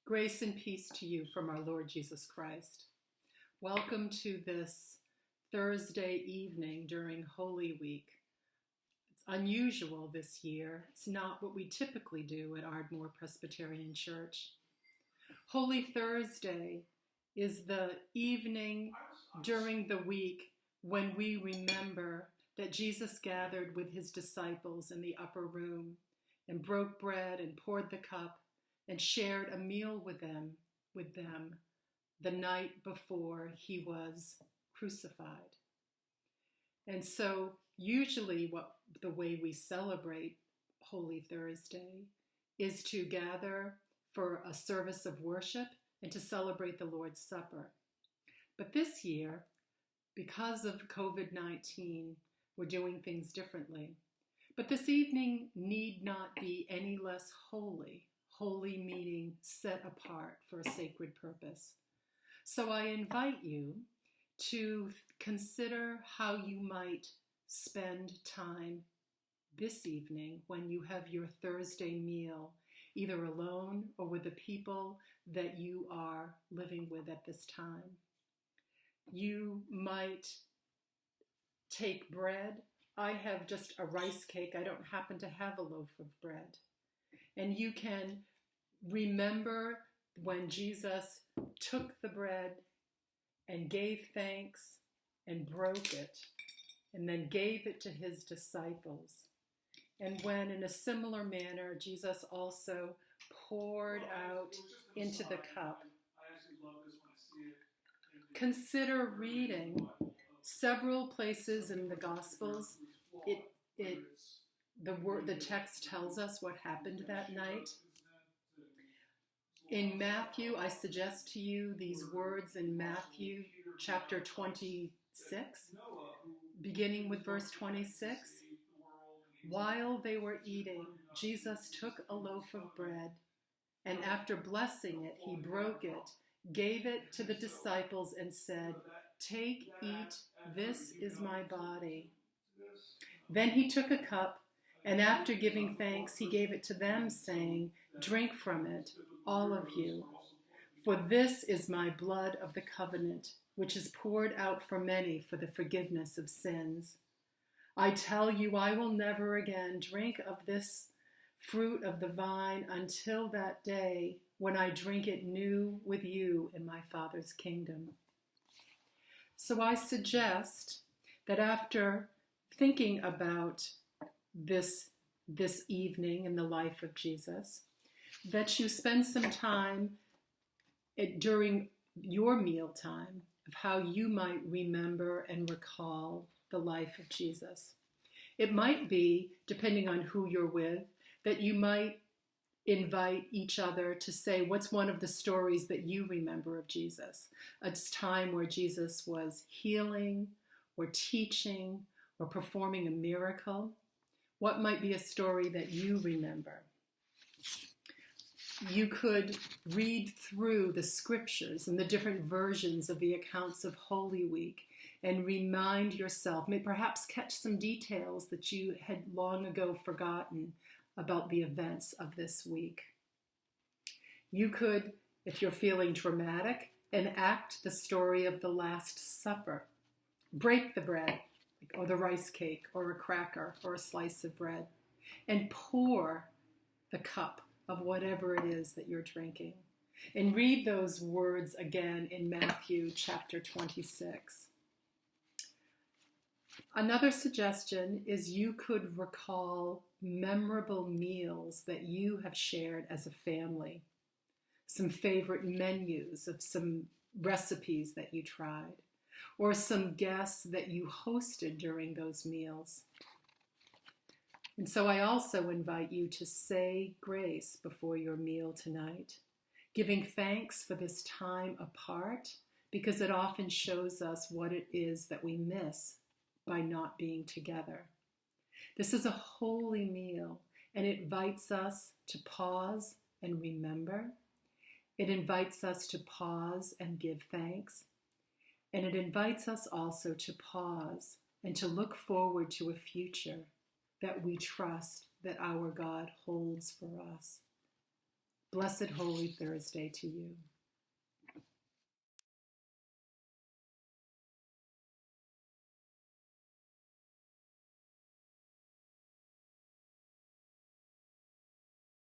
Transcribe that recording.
Grace and peace to you from our Lord Jesus Christ. Welcome to this Thursday evening during Holy Week. It's unusual this year. It's not what we typically do at Ardmore Presbyterian Church. Holy Thursday is the evening during the week when we remember that Jesus gathered with his disciples in the upper room and broke bread and poured the cup and shared a meal with them the night before he was crucified. And so usually the way we celebrate Holy Thursday is to gather for a service of worship and to celebrate the Lord's Supper. But this year, because of COVID-19, we're doing things differently. But this evening need not be any less holy meaning set apart for a sacred purpose. So I invite you to consider how you might spend time this evening when you have your Thursday meal, either alone or with the people that you are living with at this time. You might take bread. I have just a rice cake. I don't happen to have a loaf of bread. And you can remember when Jesus took the bread and gave thanks and broke it and then gave it to his disciples. And when in a similar manner, Jesus also poured out into the cup. Consider reading several places in the Gospels. The text tells us what happened that night. In Matthew, I suggest to you these words in Matthew chapter 26, beginning with verse 26. While they were eating, Jesus took a loaf of bread, and after blessing it, he broke it, gave it to the disciples, and said, "Take, eat, this is my body." Then he took a cup, and after giving thanks, he gave it to them, saying, "Drink from it, all of you. For this is my blood of the covenant, which is poured out for many for the forgiveness of sins. I tell you, I will never again drink of this fruit of the vine until that day when I drink it new with you in my Father's kingdom." So I suggest that after thinking about this evening in the life of Jesus, that you spend some time during your mealtime of how you might remember and recall the life of Jesus. It might be, depending on who you're with, that you might invite each other to say, what's one of the stories that you remember of Jesus? A time where Jesus was healing or teaching or performing a miracle. What might be a story that you remember? You could read through the scriptures and the different versions of the accounts of Holy Week and remind yourself, perhaps catch some details that you had long ago forgotten about the events of this week. You could, if you're feeling dramatic, enact the story of the Last Supper. Break the bread, or the rice cake, or a cracker, or a slice of bread, and pour the cup of whatever it is that you're drinking. And read those words again in Matthew chapter 26. Another suggestion is you could recall memorable meals that you have shared as a family, some favorite menus of some recipes that you tried, or some guests that you hosted during those meals. And so I also invite you to say grace before your meal tonight, giving thanks for this time apart, because it often shows us what it is that we miss by not being together. This is a holy meal, and it invites us to pause and remember. It invites us to pause and give thanks. And it invites us also to pause and to look forward to a future that we trust that our God holds for us. Blessed Holy Thursday to you.